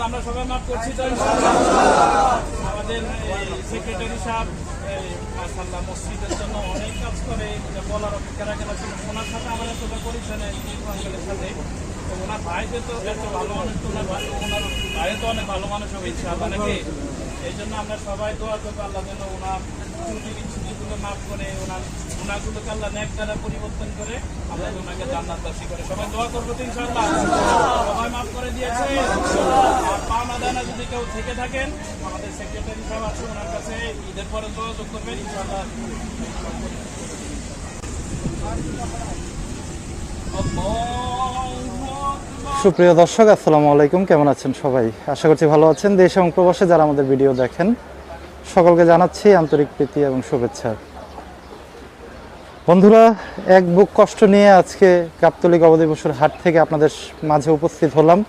আমরা সবাই মাফ করছি তো আমাদের সেক্রেটারি সাহেব মাশাআল্লাহ মসজিদের জন্য অনেক কাজ করে, বলার অপেক্ষা রাখে না। ওনার সাথে আমার এত পরিচয় আঙ্কেলের সাথে, তো ওনার ভাইদের তো এত ভালো মানুষ, তো ওনার ভাইয়ের তো অনেক ভালো মানুষ হবে ইনশাআল্লাহ নাকি। এই জন্য আমরা সবাই দোয়া করবো আল্লাহ যেন ওনার ছুটিগুলো মাফ করে, ওনাগুলোকে আল্লাহ নেক দ্বারা পরিবর্তন করে আল্লাহ ওনাকে জান্নাত দাসী করে। সবাই দোয়া করবো তো ইনশাআল্লাহ। সবাই মাফ করে দিয়েছে। আর পাওনা দানা যদি কেউ থেকে থাকেন, আমাদের সেক্রেটারি সাহেব আছে, ওনার কাছে ঈদের পরে যোগাযোগ করবেন ইনশাআল্লাহ। সুপ্রিয় দর্শক, আসসালামু আলাইকুম। কেমন আছেন সবাই? আশা করছি ভালো আছেন। দেশ এবং প্রবাসে যারা আমাদের ভিডিও দেখেন, সকলকে জানাচ্ছি আন্তরিক প্রীতি এবং শুভেচ্ছা। বন্ধুরা, এক বুক কষ্ট নিয়ে আজকে গাবতলী গবাদি পশুর হাট থেকে আপনাদের মাঝে উপস্থিত হলাম।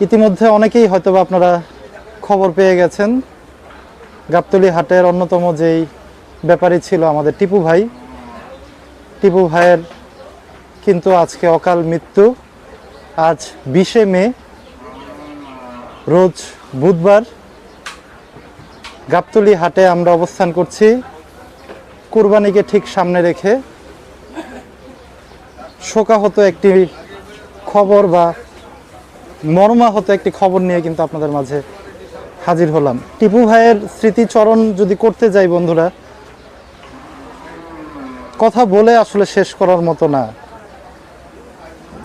ইতিমধ্যে অনেকেই হয়তোবা আপনারা খবর পেয়ে গেছেন, গাবতলী হাটের অন্যতম যেই ব্যাপারী ছিল আমাদের টিপু ভাই। টিপু ভাইয়ের কিন্তু আজকে অকাল মৃত্যু। আজ 20শে মে, রোজ বুধবার, গাবতলী হাটে আমরা অবস্থান করছি কুরবানিকে ঠিক সামনে রেখে। শোকাহত একটি খবর বা মর্মাহত একটি খবর নিয়ে কিন্তু আপনাদের মাঝে হাজির হলাম। টিপু ভাইয়ের স্মৃতিচরণ যদি করতে যাই বন্ধুরা, কথা বলে আসলে শেষ করার মতো না।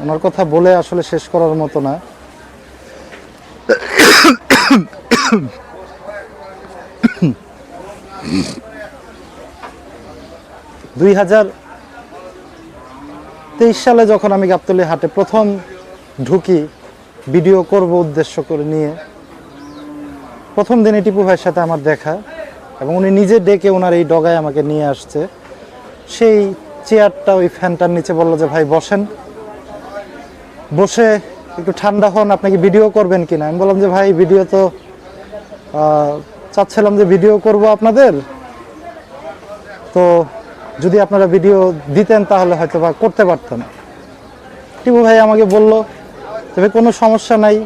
ওনার কথা বলে আসলে শেষ করার মতো না। 2023 সালে যখন আমি গাবতলী হাটে প্রথম ঢুকি ভিডিও করব উদ্দেশ্য করে নিয়ে, প্রথম দিনে টিপু ভাইয়ের সাথে আমার দেখা, এবং উনি নিজে ডেকে ওনার এই ডগায় আমাকে নিয়ে আসছে। সেই চেয়ারটা ওই ফ্যানটার নিচে বললো যে ভাই বসেন, বসে একটু ঠান্ডা হন, আপনাকে ভিডিও করবেন কিনা। আমি বললাম যে ভাই ভিডিও তো চাচ্ছিলাম যে ভিডিও করব আপনাদের, তো যদি আপনারা ভিডিও দিতেন তাহলে হয়তো বা করতে পারতাম। টিপু ভাই আমাকে বলল তবে কোনো সমস্যা নাই,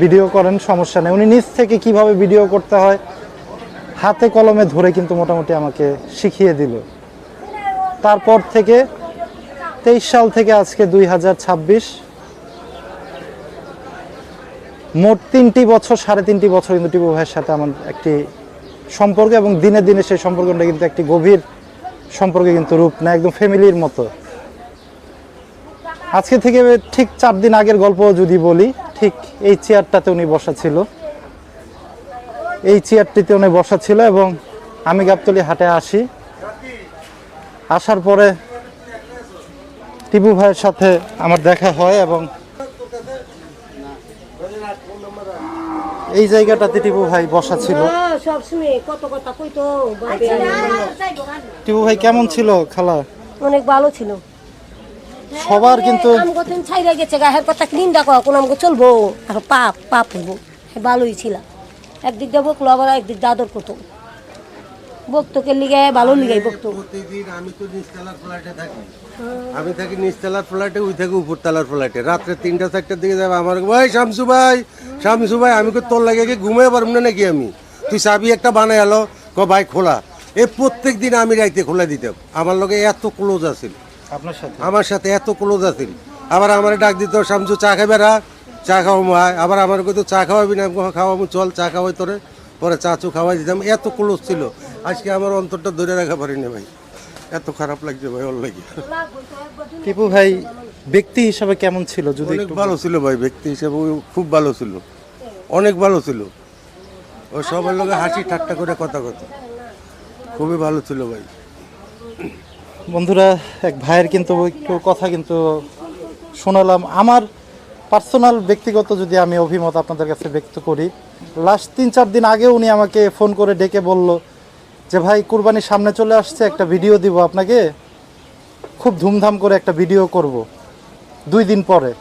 ভিডিও করেন, সমস্যা নেই। উনি নিজ থেকে কিভাবে ভিডিও করতে হয় হাতে কলমে ধরে কিন্তু মোটামুটি আমাকে শিখিয়ে দিল। তারপর থেকে 23 সাল থেকে আজকে 2026, মোট 3টি বছর, 3.5 বছর কিন্তু টিপু ভাইয়ের সাথে আমার একটি সম্পর্ক, এবং দিনে দিনে সেই সম্পর্কটা কিন্তু একটি গভীর সম্পর্কে কিন্তু রূপ নেয়, একদম ফ্যামিলির মতো। আজকে থেকে ঠিক 4 দিন আগের গল্প যদি বলি, ঠিক এই চেয়ারটাতে উনি বসা ছিল, এই চেয়ারটিতে উনি বসা ছিল। এবং আমি গাবতলী হাটে আসি, আসার পরে টিপু ভাইয়ের সাথে আমার দেখা হয়, এবং এই জায়গাটাতে টিপু ভাই বসা ছিল। টিপু ভাই কেমন ছিল খালা? অনেক ভালো ছিল। সবার কিন্তু ছাইরা গেছে গায়ের কথা নিন্দা করা কোন আমাকে চলবো, আর পাপ পাপ হইব। ভালোই ছিল, একদিক দিয়ে বকলো, আবার একদিক দিয়ে আদর করতো। বক্তকে লিগে ভালো লিগাই বক্ত। প্রতিদিন আমি তো নিচতলার ফ্ল্যাটে থাকি, আমি থাকি নিচতলার ফ্ল্যাটে, ওই থাকি উপরতলার ফ্ল্যাটে। রাত্রে 3টা-4টার দিকে যাবে, আমার ভাই শামসু ভাই, শামসু ভাই, আমি তোর লাগে ঘুমিয়ে পারবো না নাকি, আমি তুই চাবি একটা বানাই এলো, ভাই খোলা। এই প্রত্যেক দিন আমি রাইতে খোলা দিতাম। আমার লগে এত ক্লোজ আছিল, আপনার সাথে আমার সাথে এত ক্লোজ আছিল। আবার আমার ডাক দিত, শামসু চা খাবে না, চা খাওয়াবো। আবার আমার কইতো চা খাওয়াবি না, খাওয়াবো, চল চা খাওয়াই তোরে। পরে চাচু খাওয়াই দিতাম, এত ক্লোজ ছিল। আজকে আমার অন্তরটা ধরে রাখা পারিনি ভাই, এত খারাপ লাগছে ভাই ওর লাগে। টিপু ভাই ব্যক্তি হিসাবে কেমন ছিল? যদি অনেক ভালো ছিল ভাই, ব্যক্তি হিসেবে খুব ভালো ছিল, অনেক ভালো ছিল। ও সবার লোকে হাসি ঠাট্টা করে কথা খুবই ভালো ছিল ভাই। বন্ধুরা, এক ভাইয়ের কিন্তু একটু কথা কিন্তু শোনালাম। আমার পার্সোনাল ব্যক্তিগত যদি আমি অভিমত আপনাদের কাছে ব্যক্ত করি, লাস্ট 3-4 দিন আগে উনি আমাকে ফোন করে ডেকে বলল যে ভাই কুরবানির সামনে চলে আসছে, একটা ভিডিও দিব আপনাকে, খুব ধুমধাম করে একটা ভিডিও করব 2 দিন পরে।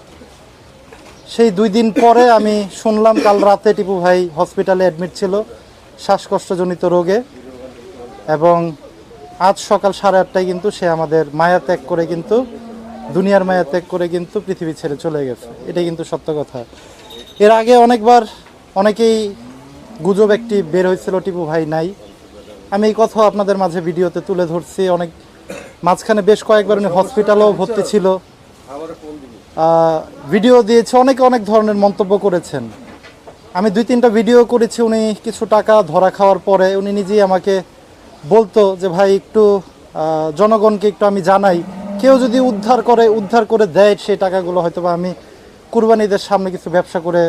সেই 2 দিন পরে আমি শুনলাম কাল রাতে টিপু ভাই হসপিটালে অ্যাডমিট ছিল শ্বাসকষ্টজনিত রোগে, এবং আজ সকাল 8:30টায় কিন্তু সে আমাদের মায়া ত্যাগ করে কিন্তু দুনিয়ার মায়া ত্যাগ করে কিন্তু পৃথিবী ছেড়ে চলে গেছে। এটাই কিন্তু সত্য কথা। এর আগে অনেকবার অনেকেই গুজব একটি বের হয়েছিল টিপু ভাই নাই। আমি এই কথা আপনাদের মাঝে ভিডিওতে তুলে ধরছি। অনেক মাঝখানে বেশ কয়েকবার উনি হসপিটালেও ভর্তি ছিল, ভিডিও দিয়েছে, অনেকে অনেক ধরনের মন্তব্য করেছেন। আমি 2-3টা ভিডিও করেছি। উনি কিছু টাকা ধরা খাওয়ার পরে উনি নিজেই আমাকে বলতো যে ভাই একটু জনগণকে একটু আমি জানাই, কেউ যদি উদ্ধার করে দেয় সেই টাকাগুলো হয়তোবা আমি কুরবানিদের সামনে কিছু ব্যবসা করে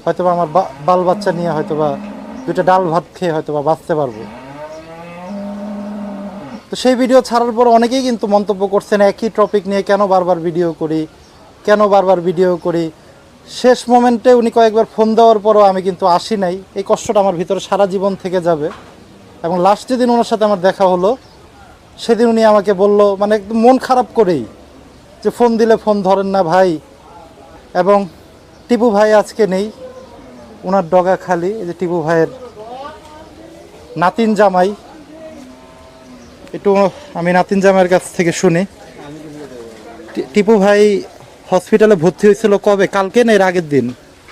হয়তোবা আমার বাল বাচ্চা নিয়ে হয়তোবা 2টা ডাল ভাত খেয়ে হয়তোবা বাঁচতে পারবো। তো সেই ভিডিও ছাড়ার পর অনেকেই কিন্তু মন্তব্য করছেন একই টপিক নিয়ে কেন বারবার ভিডিও করি। শেষ মোমেন্টে উনি কয়েকবার ফোন দেওয়ার পরও আমি কিন্তু আসি নাই। এই কষ্টটা আমার ভিতরে সারা জীবন থেকে যাবে। এবং লাস্ট যেদিন ওনার সাথে আমার দেখা হলো সেদিন উনি আমাকে বলল, মানে একদম মন খারাপ করেই, যে ফোন দিলে ফোন ধরেন না ভাই। এবং টিপু ভাই আজকে নেই, ওনার ডগা খালি। এই যে টিপু ভাইয়ের নাতিন জামাই, একটু আমি নাতিন জামাইয়ের কাছ থেকে শুনি। টিপু ভাই হসপিটালে ভর্তি হয়েছিল কবে? কালকে না এর আগের দিন?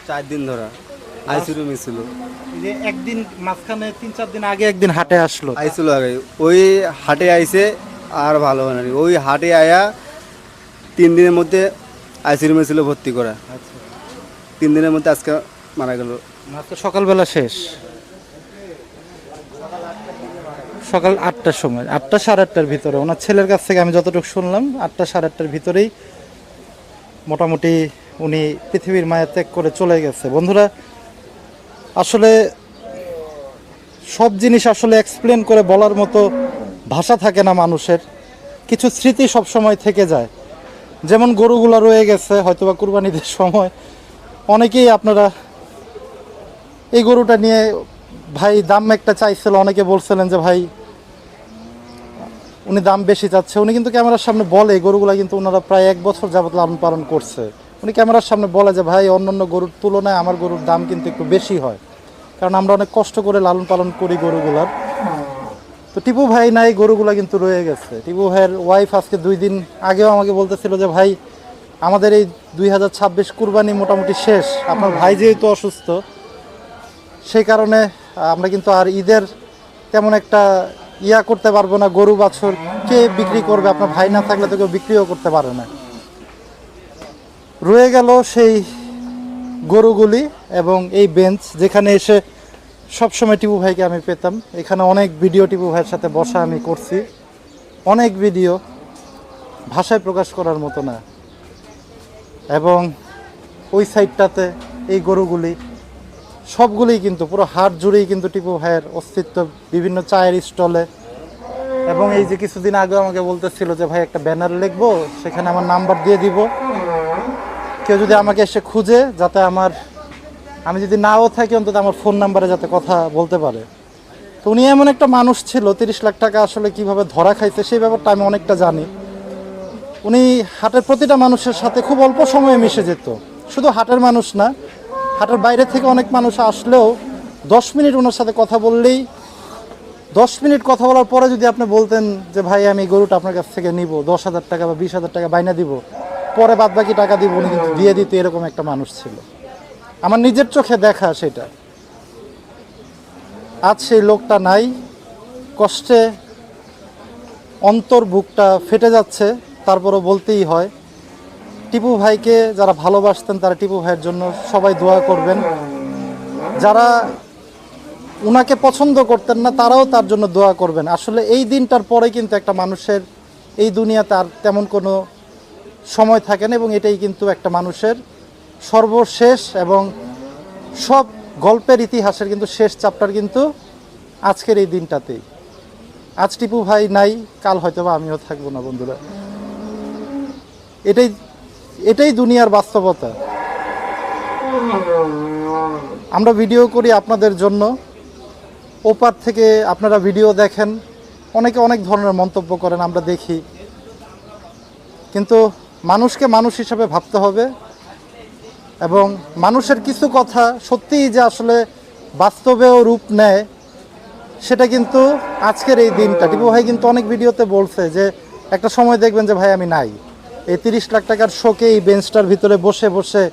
4 দিন ধরা আইসিইউ রুমে ছিল। যে একদিন মাঝখানে 3-4 দিন আগে একদিন হাটে আসলো। আইছিল আগে ওই হাটে আইছে, আর ভালো হয় না। ওই হাটে আয়া 3 দিনের মধ্যে আইসিইউ রুমে ছিল ভর্তি করা। 3 দিনের মধ্যে আজকে মারা গেল। আজকে সকালবেলা শেষ, সকাল 8টার সময়, 8টা 8:30টার ভিতরে। ওনার ছেলের কাছ থেকে আমি যতটুকু শুনলাম 8টা 8:30টার ভিতরেই মোটামুটি উনি পৃথিবীর মায়া ত্যাগ করে চলে গেছে। বন্ধুরা, আসলে সব জিনিস আসলে এক্সপ্লেন করে বলার মতো ভাষা থাকে না মানুষের। কিছু স্মৃতি সব সময় থেকে যায়। যেমন গরুগুলা রয়ে গেছে হয়তোবা কুরবানিদের সময়। অনেকেই আপনারা এই গরুটা নিয়ে ভাই দাম একটা চাইছিল, অনেকে বলছিলেন যে ভাই উনি দাম বেশি চাচ্ছে। উনি কিন্তু ক্যামেরার সামনে বলে, গরুগুলা কিন্তু ওনারা প্রায় 1 বছর যাবত লালন পালন করছে। উনি ক্যামেরার সামনে বলে যে ভাই অন্যান্য গরুর তুলনায় আমার গরুর দাম কিন্তু একটু বেশি হয়, কারণ আমরা অনেক কষ্ট করে লালন পালন করি গরুগুলার। তো টিপু ভাই নাই, গরুগুলা কিন্তু রয়ে গেছে। টিপু ভাইয়ের ওয়াইফ আজকে 2 দিন আগেও আমাকে বলতেছিল যে ভাই আমাদের এই 2026 কুরবানি মোটামুটি শেষ, আপনার ভাই যেহেতু অসুস্থ সেই কারণে আমরা কিন্তু আর ঈদের তেমন একটা করতে পারবো না। গরু বাছুর কে বিক্রি করবে? আপনার ভাই না থাকলে তো কেউ বিক্রিও করতে পারে না। রয়ে গেল সেই গরুগুলি এবং এই বেঞ্চ, যেখানে এসে সবসময় টিপু ভাইকে আমি পেতাম। এখানে অনেক ভিডিও টিপু ভাইয়ের সাথে বসা আমি করছি, অনেক ভিডিও ভাষায় প্রকাশ করার মতো না। এবং ওই সাইডটাতে এই গরুগুলি সবগুলোই কিন্তু পুরো হাট জুড়েই কিন্তু টিপু ভাইয়ের অস্তিত্ব, বিভিন্ন চায়ের স্টলে। এবং এই যে কিছুদিন আগে আমাকে বলতেছিল যে ভাই একটা ব্যানার লিখবো, সেখানে আমার নাম্বার দিয়ে দিব, কেউ যদি আমাকে এসে খুঁজে যাতে আমি যদি নাও থাকি অন্তত আমার ফোন নাম্বারে যাতে কথা বলতে পারে। তো উনি এমন একটা মানুষ ছিল, 30 লাখ টাকা আসলে কিভাবে ধরা খাইছে সেই ব্যাপারটা আমি অনেকটা জানি। উনি হাটের প্রতিটা মানুষের সাথে খুব অল্প সময়ে মিশে যেত। শুধু হাটের মানুষ না, হাটের বাইরে থেকে অনেক মানুষ আসলেও 10 মিনিট ওনার সাথে কথা বললেই, 10 মিনিট কথা বলার পরে যদি আপনি বলতেন যে ভাই আমি গরুটা আপনার কাছ থেকে নিব, 10,000 টাকা বা 20,000 টাকা বাইনা দিব, পরে বাদ বাকি টাকা দিব, উনি কিন্তু দিয়ে দিত। এরকম একটা মানুষ ছিল, আমার নিজের চোখে দেখা সেটা। আজ সেই লোকটা নাই, কষ্টে অন্তর বুকটা ফেটে যাচ্ছে। তারপরও বলতেই হয়, টিপু ভাইকে যারা ভালোবাসতেন তারা টিপু ভাইয়ের জন্য সবাই দোয়া করবেন। যারা উনাকে পছন্দ করতেন না তারাও তার জন্য দোয়া করবেন। আসলে এই দিনটার পরে কিন্তু একটা মানুষের এই দুনিয়াতে আর তেমন কোনো সময় থাকে না, এবং এটাই কিন্তু একটা মানুষের সর্বশেষ এবং সব গল্পের ইতিহাসের কিন্তু শেষ চ্যাপ্টার কিন্তু আজকের এই দিনটাতেই। আজ টিপু ভাই নাই, কাল হয়তো বা আমিও থাকবো না। বন্ধুরা, এটাই দুনিয়ার বাস্তবতা। আমরা ভিডিও করি আপনাদের জন্য, ওপার থেকে আপনারা ভিডিও দেখেন, অনেকে অনেক ধরনের মন্তব্য করেন, আমরা দেখি। কিন্তু মানুষকে মানুষ হিসাবে ভাবতে হবে। এবং মানুষের কিছু কথা সত্যিই যে আসলে বাস্তবেও রূপ নেয়, সেটা কিন্তু আজকের এই দিনটা। টিপু ভাই কিন্তু অনেক ভিডিওতে বলছে যে একটা সময় দেখবেন যে ভাই আমি নাই, এই 30 লাখ টাকার শোকে এই বেঞ্চটার ভিতরে বসে বসে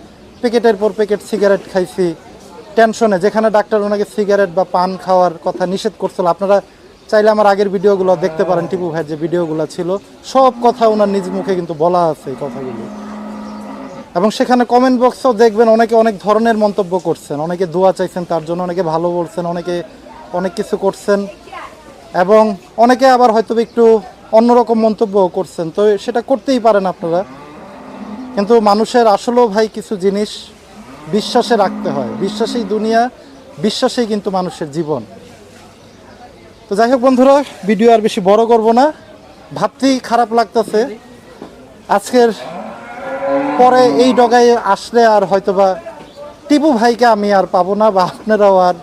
প্যাকেটের পর প্যাকেট সিগারেট খাইছি টেনশনে, যেখানে ডাক্তার ওনাকে সিগারেট বা পান খাওয়ার কথা নিষেধ করছিল। আপনারা চাইলে আমার আগের ভিডিওগুলো দেখতে পারেন, টিপু ভাইয়ের যে ভিডিওগুলো ছিল সব কথা ওনার নিজ মুখে কিন্তু বলা আছে এই কথাগুলো। এবং সেখানে কমেন্ট বক্সও দেখবেন অনেকে অনেক ধরনের মন্তব্য করছেন, অনেকে দোয়া চাইছেন তার জন্য, অনেকে ভালো বলছেন, অনেকে অনেক কিছু করছেন, এবং অনেকে আবার হয়তো একটু অন্যরকম মন্তব্য করছেন। তো সেটা করতেই পারেন আপনারা, কিন্তু মানুষের আসলেও ভাই কিছু জিনিস বিশ্বাসে রাখতে হয়। বিশ্বাসেই দুনিয়া, বিশ্বাসেই কিন্তু মানুষের জীবন। তো যাই হোক বন্ধুরা, ভিডিও আর বেশি বড় করব না, ভাবতেই খারাপ লাগতেছে আজকের পরে এই ডগায় আসলে আর হয়তোবা টিপু ভাইকে আমি আর পাবো না, বা আপনারাও আর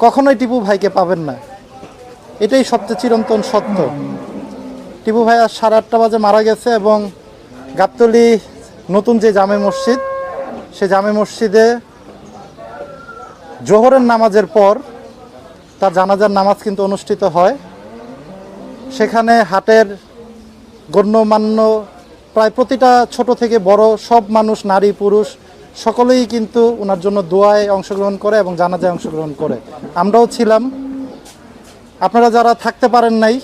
কখনোই টিপু ভাইকে পাবেন না। এটাই সবচেয়ে চিরন্তন সত্য। টিপু ভাই আজ 8:30 বাজে মারা গেছে, এবং গাবতলী নতুন যে জামে মসজিদ, সে জামে মসজিদে জোহরের নামাজের পর তার জানাজার নামাজ কিন্তু অনুষ্ঠিত হয়। সেখানে হাটের গণ্যমান্য প্রায় প্রতিটা ছোট থেকে বড় সব মানুষ, নারী পুরুষ সকলেই কিন্তু ওনার জন্য দোয়ায় অংশগ্রহণ করে এবং জানাজায় অংশগ্রহণ করে। আমরাও ছিলাম। আপনারা যারা থাকতে পারেন নাই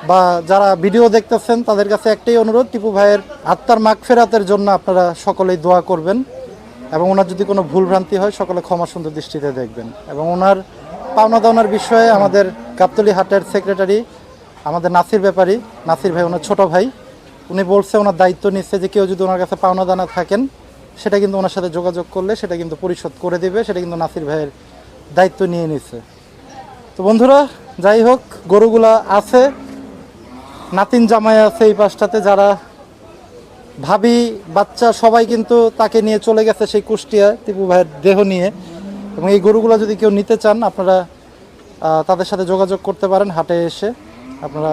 বা যারা ভিডিও দেখতেছেন, তাদের কাছে একটাই অনুরোধ, টিপু ভাইয়ের আত্মার মাগফিরাতের জন্য আপনারা সকলেই দোয়া করবেন, এবং ওনার যদি কোনো ভুলভ্রান্তি হয় সকলে ক্ষমা সুন্দর দৃষ্টিতে দেখবেন। এবং ওনার পাওনা দাওনার বিষয়ে আমাদের গাবতলী হাটের সেক্রেটারি আমাদের নাসির ব্যাপারী, নাসির ভাই ওনার ছোট ভাই, উনি বলছে ওনার দায়িত্ব নিচ্ছে যে কেউ যদি ওনার কাছে পাওনা দানা থাকেন সেটা কিন্তু ওনার সাথে যোগাযোগ করলে সেটা কিন্তু পরিশোধ করে দেবে, সেটা কিন্তু নাসির ভাইয়ের দায়িত্ব নিয়ে নিচ্ছে। তো বন্ধুরা, যাই হোক, গরুগুলা আছে, নাতিন জামাই আছে এই পাশটাতে, যারা ভাবি বাচ্চা সবাই কিন্তু তাকে নিয়ে চলে গেছে সেই কুষ্টিয়া টিপু ভাইয়ের দেহ নিয়ে। এবং এই গরুগুলো যদি কেউ নিতে চান আপনারা তাদের সাথে যোগাযোগ করতে পারেন হাটে এসে। আপনারা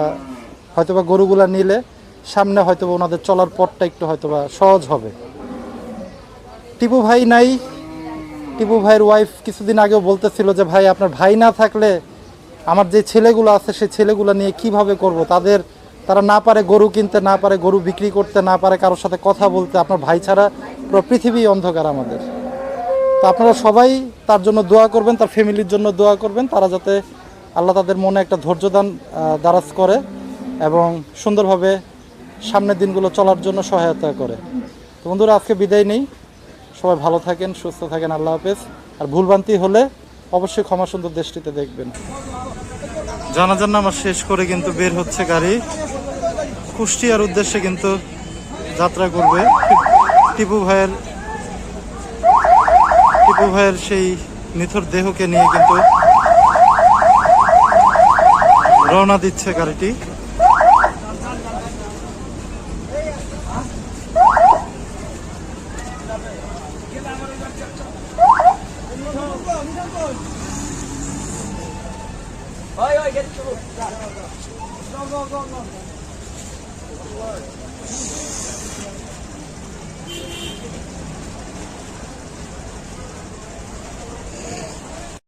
হয়তোবা গরুগুলা নিলে সামনে হয়তোবা ওনাদের চলার পথটা একটু হয়তোবা সহজ হবে। টিপু ভাই নাই, টিপু ভাইয়ের ওয়াইফ কিছুদিন আগেও বলতেছিল যে ভাই আপনার ভাই না থাকলে আমার যে ছেলেগুলো আছে সেই ছেলেগুলো নিয়ে কিভাবে করব, তারা না পারে গরু কিনতে, না পারে গরু বিক্রি করতে, না পারে কারোর সাথে কথা বলতে, আপনার ভাই ছাড়া পুরো পৃথিবী অন্ধকার আমাদের। তো আপনারা সবাই তার জন্য দোয়া করবেন, তার ফ্যামিলির জন্য দোয়া করবেন, তারা যাতে আল্লাহ তাদের মনে একটা ধৈর্যদান দারাজ করে এবং সুন্দরভাবে সামনের দিনগুলো চলার জন্য সহায়তা করে। তো বন্ধুরা, আজকে বিদায় নেই, সবাই ভালো থাকেন, সুস্থ থাকেন, আল্লাহ হাফেজ। আর ভুলভ্রান্তি হলে অবশ্যই ক্ষমা সুন্দর দৃষ্টিতে দেখবেন। জানাজার নামাজ শেষ করে কিন্তু বের হচ্ছে গাড়ি, কুষ্টিয়ার উদ্দেশ্যে কিন্তু যাত্রা করবে। টিপু ভাইয়ের সেই নিথর দেহকে নিয়ে কিন্তু রওনা দিচ্ছে গাড়িটি।